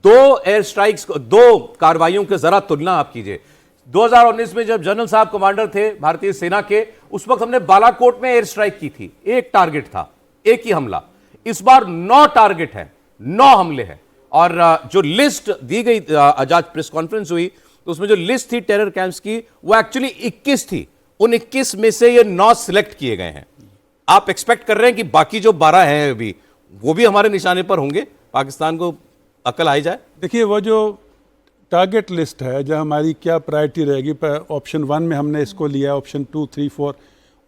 दो air strikes, दो कार्रवाइयों की जरा तुलना आप कीजिए। 2019 में जब जनरल साहब कमांडर थे भारतीय सेना के, उस वक्त हमने बालाकोट में एयर स्ट्राइक की थी, एक टारगेट था, एक ही हमला। इस बार 9 टारगेट है, 9 हमले हैं। और जो लिस्ट दी गई, आज प्रेस कॉन्फ्रेंस हुई तो उसमें जो लिस्ट थी टेरर कैंप्स की, वो एक्चुअली 21 थी। उन 21 में से ये 9 सिलेक्ट किए गए हैं। आप एक्सपेक्ट कर रहे हैं कि बाकी जो 12 हैं अभी, वो भी हमारे निशाने पर होंगे, पाकिस्तान को अकल आई जाए? देखिए, वो जो टारगेट लिस्ट है, जहाँ हमारी क्या प्रायोरिटी रहेगी, ऑप्शन 1 में हमने इसको लिया, ऑप्शन 2, 3, 4,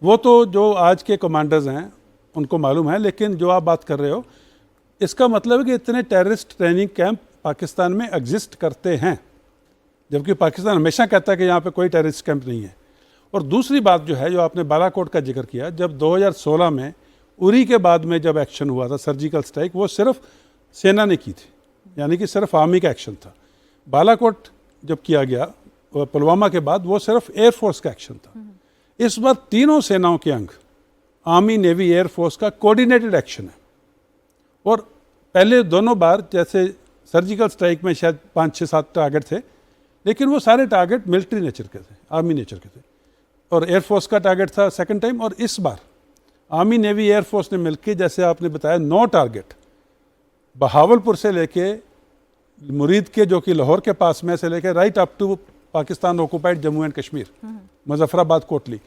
वो तो जो आज के कमांडर्स हैं उनको मालूम है। लेकिन जो आप बात कर रहे हो, इसका मतलब है कि इतने टेररिस्ट ट्रेनिंग कैंप पाकिस्तान में एग्जिस्ट करते हैं, जबकि पाकिस्तान हमेशा कहता है कि यहाँ पे कोई टेररिस्ट कैंप नहीं है। और दूसरी बात जो है, जो आपने बालाकोट का जिक्र किया, जब 2016 में उरी के बाद में जब एक्शन हुआ था सर्जिकल स्ट्राइक, वो सिर्फ सेना ने की थी, यानी कि सिर्फ आर्मी का एक्शन था। बालाकोट जब किया गया पुलवामा के बाद, वो सिर्फ एयरफोर्स का एक्शन था। इस बार तीनों सेनाओं के अंग, आर्मी, नेवी, एयरफोर्स का कोऑर्डिनेटेड एक्शन है। और पहले दोनों बार, जैसे सर्जिकल स्ट्राइक में शायद 5, 6, 7 टारगेट थे, लेकिन वो सारे टारगेट मिलिट्री नेचर के थे, आर्मी नेचर के थे, और एयरफोर्स का टारगेट था सेकंड टाइम। और इस बार आर्मी, नेवी, एयरफोर्स ने मिलकर, जैसे आपने बताया, 9 टारगेट बहावलपुर से लेके मुरीद के, जो कि लाहौर के पास में, से लेके right up to Pakistan occupied Jammu and Kashmir, Muzaffarabad, Kotli.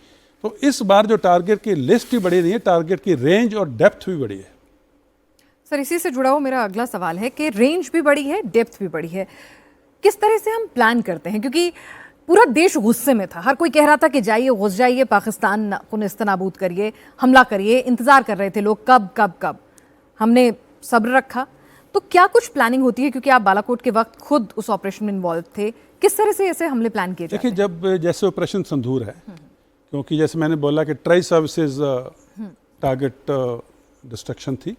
तो इस बार जो टारगेट की लिस्ट ही बड़ी नहीं है, टारगेट की रेंज और डेप्थ भी बड़ी है। सर, इसी से जुड़ा हुआ मेरा अगला सवाल है कि रेंज भी बड़ी है, डेप्थ भी बड़ी है, किस तरह से हम प्लान करते हैं? क्योंकि पूरा देश गुस्से में था, हर कोई कह रहा था कि जाइए, घुस जाइए, पाकिस्तान को नेस्तनाबूद करिए, हमला करिए, इंतजार कर रहे थे लोग, कब कब कब। हमने सब्र रखा। तो क्या कुछ प्लानिंग होती है, क्योंकि आप बालाकोट के वक्त खुद उस ऑपरेशन में इन्वॉल्व थे, किस तरह से ऐसे हमले प्लान किए जाते हैं? देखिए, जब जैसे ऑपरेशन संधूर है, क्योंकि जैसे मैंने बोला कि ट्राई सर्विसेज टारगेट डिस्ट्रक्शन थी,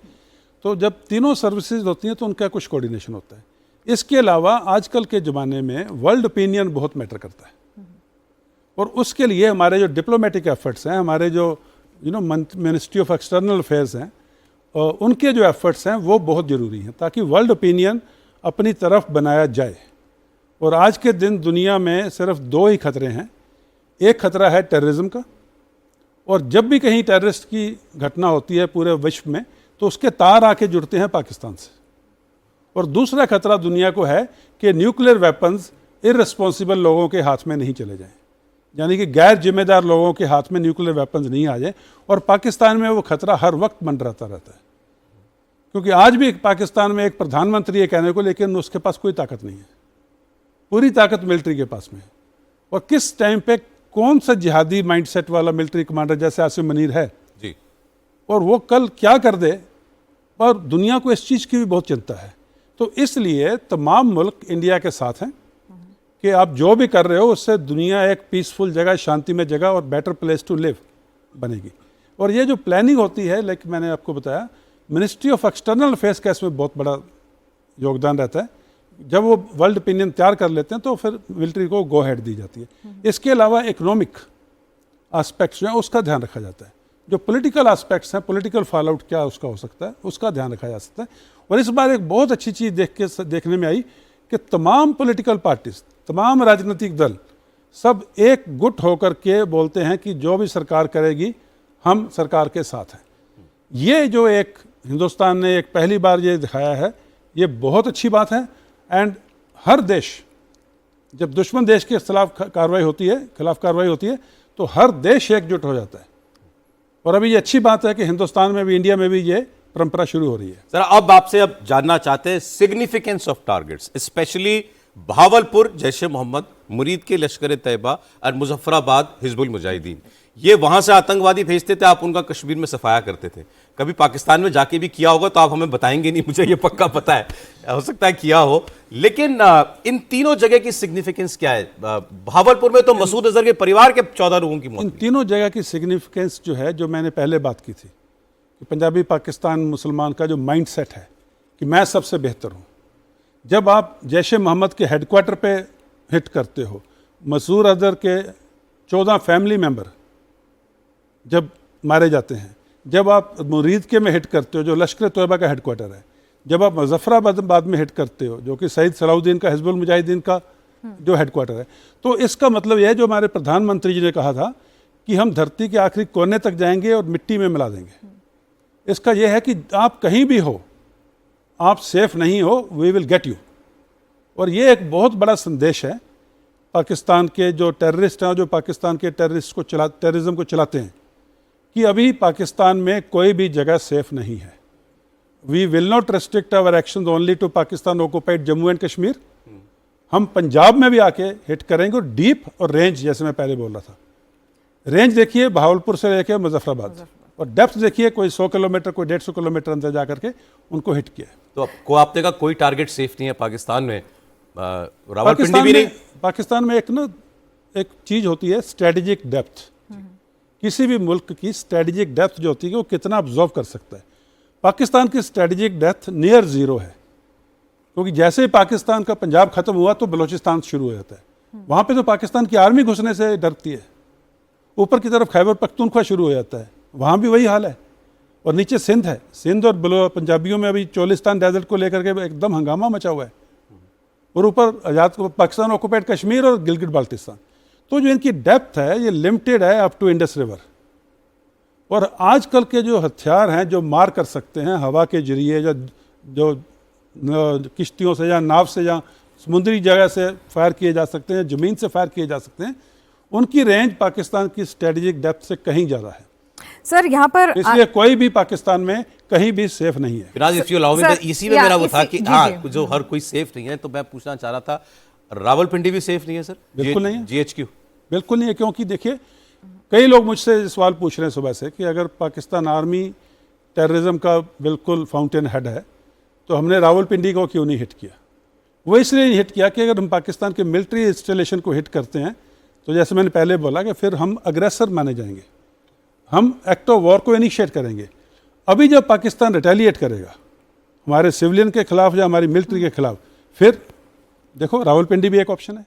तो जब तीनों सर्विसेज होती हैं तो उनका कुछ कोऑर्डिनेशन होता है। इसके अलावा आजकल के ज़माने में वर्ल्ड ओपिनियन बहुत मैटर करता है, और उसके लिए हमारे जो डिप्लोमेटिक एफर्ट्स हैं, हमारे जो मिनिस्ट्री ऑफ एक्सटर्नल अफेयर्स हैं, उनके जो एफर्ट्स हैं वो बहुत ज़रूरी हैं, ताकि वर्ल्ड ओपिनियन अपनी तरफ बनाया जाए। और आज के दिन दुनिया में सिर्फ 2 ही खतरे हैं। एक खतरा है टेररिज्म का, और जब भी कहीं टेररिस्ट की घटना होती है पूरे विश्व में, तो उसके तार आके जुड़ते हैं पाकिस्तान से। और दूसरा खतरा दुनिया को है कि न्यूक्लियर वेपन्स इररिस्पॉन्सिबल लोगों के हाथ में नहीं चले जाएं, यानी कि गैर जिम्मेदार लोगों के हाथ में न्यूक्लियर वेपन्स नहीं आ जाए। और पाकिस्तान में वो खतरा हर वक्त मंडराता रहता है, क्योंकि आज भी पाकिस्तान में एक प्रधानमंत्री है कहने को, लेकिन उसके पास कोई ताकत नहीं है, पूरी ताकत मिलिट्री के पास में है। और किस टाइम पे कौन सा जिहादी माइंडसेट वाला मिलिट्री कमांडर जैसे आसिम मुनीर है जी, और वो कल क्या कर दे, और दुनिया को इस चीज़ की भी बहुत चिंता है। तो इसलिए तमाम मुल्क इंडिया के साथ हैं कि आप जो भी कर रहे हो उससे दुनिया एक पीसफुल जगह, शांति में जगह और बेटर प्लेस टू लिव बनेगी। और ये जो प्लानिंग होती है, लाइक मैंने आपको बताया, मिनिस्ट्री ऑफ एक्सटर्नल अफेयर्स का इसमें बहुत बड़ा योगदान रहता है। जब वो वर्ल्ड ओपिनियन तैयार कर लेते हैं तो फिर मिलिट्री को गो हेड दी जाती है। इसके अलावा इकोनॉमिक एस्पेक्ट्स जो है उसका ध्यान रखा जाता है। जो पॉलिटिकल एस्पेक्ट्स हैं, पॉलिटिकल फॉल आउट क्या उसका हो सकता है, उसका ध्यान रखा जा सकता है। और इस बार एक बहुत अच्छी चीज़ देखने में आई कि तमाम पॉलिटिकल पार्टीज, तमाम राजनीतिक दल सब एक गुट होकर के बोलते हैं कि जो भी सरकार करेगी हम सरकार के साथ हैं। ये जो एक हिंदुस्तान ने एक पहली बार ये दिखाया है, ये बहुत अच्छी बात है। एंड हर देश, जब दुश्मन देश के खिलाफ कार्रवाई होती है तो हर देश एकजुट हो जाता है। और अभी ये अच्छी बात है कि हिंदुस्तान में भी, इंडिया में भी ये परंपरा शुरू हो रही है। सर, अब आपसे जानना चाहते हैं significance of targets, specially Bahawalpur Jaish e Mohammed, Muridke लश्कर तैयबा और मुजफ्फराबाद हिजबुल मुजाहिदीन। ये वहां से आतंकवादी भेजते थे, आप उनका कश्मीर में सफाया करते थे। कभी पाकिस्तान में जाके भी किया होगा तो आप हमें बताएंगे नहीं, मुझे ये पक्का पता है, हो सकता है किया हो। लेकिन इन तीनों जगह की सिग्निफिकेंस क्या है? भावलपुर में तो मसूद अजहर के परिवार के 14 लोगों की मौत। इन तीनों जगह की सिग्निफिकेंस जो है, जो मैंने पहले बात की थी कि पंजाबी पाकिस्तान मुसलमान का जो माइंड सेट है कि मैं सबसे बेहतर हूँ, जब आप जैश ए मोहम्मद के हेडक्वार्टर पे हिट करते हो, मसूद अजहर के 14 फैमिली मेंबर जब मारे जाते हैं, जब आप मुरीद के में हिट करते हो जो लश्कर तोयबा का हेडक्वार्टर है, जब आप मुजफ्फराबाद में हिट करते हो, जो कि सईद सलाउद्दीन का हिजबुल मुजाहिदीन का जो हेडक्वार्टर है, तो इसका मतलब यह है जो हमारे प्रधानमंत्री जी ने कहा था कि हम धरती के आखिरी कोने तक जाएंगे और मिट्टी में मिला देंगे। इसका यह है कि आप कहीं भी हो, आप सेफ नहीं हो, वी विल गेट यू। और ये एक बहुत बड़ा संदेश है पाकिस्तान के जो टेररिस्ट हैं, जो पाकिस्तान के टेररिज्म को चलाते हैं, कि अभी पाकिस्तान में कोई भी जगह सेफ नहीं है। We will not restrict our action only to Pakistan occupied Jammu and Kashmir. हम पंजाब में भी आके हिट करेंगे, और डीप और रेंज, जैसे मैं पहले बोल रहा था, रेंज देखिए भावलपुर से लेके मुजफ्फराबाद, और डेप्थ देखिए कोई 100 किलोमीटर, कोई 150 किलोमीटर अंदर जा करके उनको हिट किया। तो आपको आपने कहा कोई टारगेट सेफ नहीं है पाकिस्तान में, रावलपिंडी भी नहीं। पाकिस्तान में एक चीज होती है स्ट्रेटेजिक डेप्थ। किसी भी मुल्क की स्ट्रेटेजिक डेप्थ जो होती है वो कितना ऑब्जर्व कर सकता है। पाकिस्तान की स्ट्रेटेजिक डेप्थ नियर जीरो है, क्योंकि जैसे ही पाकिस्तान का पंजाब खत्म हुआ तो बलूचिस्तान शुरू हो जाता है। वहाँ पे तो पाकिस्तान की आर्मी घुसने से डरती है। ऊपर की तरफ खैबर पख्तूनख्वा शुरू हो जाता है, वहाँ भी वही हाल है। और नीचे सिंध है, सिंध और पंजाबियों में अभी चोलिस्तान डेजर्ट को लेकर के एकदम हंगामा मचा हुआ है। और ऊपर आज़ाद पाकिस्तान ऑक्युपाइड कश्मीर और गिलगिट बाल्टिस्तान। तो जो इनकी डेप्थ है ये लिमिटेड है अप टू इंडस रिवर। और आजकल के जो हथियार हैं जो मार कर सकते हैं हवा के जरिए, जो किश्तियों से या नाव से या समुद्री जगह से फायर किए जा सकते हैं, ज़मीन से फायर किए जा सकते हैं, उनकी रेंज पाकिस्तान की स्ट्रेटेजिक डेप्थ से कहीं ज़्यादा है। सर यहाँ पर इसलिए कोई भी पाकिस्तान में कहीं भी सेफ नहीं है। इसी में मेरा वो था कि हाँ, जो हर कोई सेफ नहीं है, तो मैं पूछना चाह रहा था रावलपिंडी भी सेफ नहीं है सर? बिल्कुल नहीं है, GHQ बिल्कुल नहीं है। क्योंकि देखिए कई लोग मुझसे सवाल पूछ रहे हैं सुबह से कि अगर पाकिस्तान आर्मी टेररिज्म का बिल्कुल फाउंटेन हेड है तो हमने रावलपिंडी को क्यों नहीं हिट किया। वो इसलिए नहीं हिट किया कि अगर हम पाकिस्तान के मिलिट्री इंस्टॉलेशन को हिट करते हैं तो जैसे मैंने पहले बोला कि फिर हम अग्रेसर माने जाएंगे, हम एक्ट ऑफ वॉर को इनिशिएट करेंगे। अभी जब पाकिस्तान रिटेलिएट करेगा हमारे सिविलियन के खिलाफ या हमारी मिलिट्री के खिलाफ, फिर देखो रावलपिंडी भी एक ऑप्शन है।